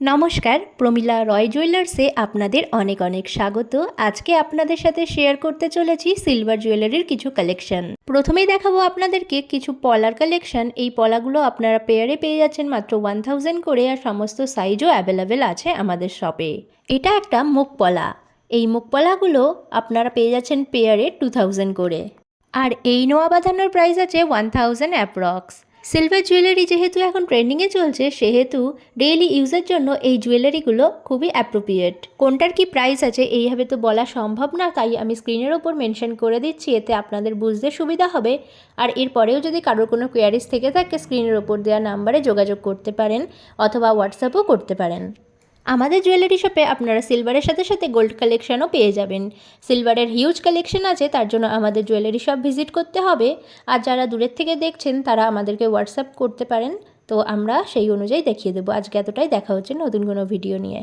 নমস্কার, প্রমিলা রয় জুয়েলার্সে আপনাদের অনেক অনেক স্বাগত। আজকে আপনাদের সাথে শেয়ার করতে চলেছি সিলভার জুয়েলারির কিছু কালেকশন। প্রথমেই দেখাবো আপনাদেরকে কিছু পলার কালেকশন। এই পলাগুলো আপনারা পেয়ারে পেয়ে যাচ্ছেন মাত্র 1000 করে, আর সমস্ত সাইজও অ্যাভেলেবেল আছে আমাদের শপে। এটা একটা মুখ পলা। এই মুখ পলাগুলো আপনারা পেয়ে যাচ্ছেন পেয়ারে 2000 করে, আর এই নোয়া বাঁধানোর প্রাইস আছে 1000 অ্যাপ্রক্স। সিলভার জুয়েলারি যেহেতু এখন ট্রেন্ডিংয়ে চলছে, সেহেতু ডেইলি ইউজের জন্য এই জুয়েলারিগুলো খুবই অ্যাপ্রোপ্রিয়েট। কোনটার কি প্রাইস আছে এইভাবে তো বলা সম্ভব না, তাই আমি স্ক্রিনের ওপর মেনশন করে দিচ্ছি, এতে আপনাদের বুঝতে সুবিধা হবে। আর এরপরেও যদি কারোর কোনো কোয়ারিজ থেকে থাকে, স্ক্রিনের ওপর দেওয়া নাম্বারে যোগাযোগ করতে পারেন অথবা হোয়াটসঅ্যাপও করতে পারেন। আমাদের জুয়েলারি শপে আপনারা সিলভারের সাথে সাথে গোল্ড কালেকশনও পেয়ে যাবেন। সিলভারের হিউজ কালেকশন আছে, তার জন্য আমাদের জুয়েলারি শপ ভিজিট করতে হবে। আর যারা দূরের থেকে দেখছেন তারা আমাদেরকে হোয়াটসঅ্যাপ করতে পারেন, তো আমরা সেই অনুযায়ী দেখিয়ে দেবো। আজকে এতটাই, দেখা হচ্ছে নতুন কোনো ভিডিও নিয়ে।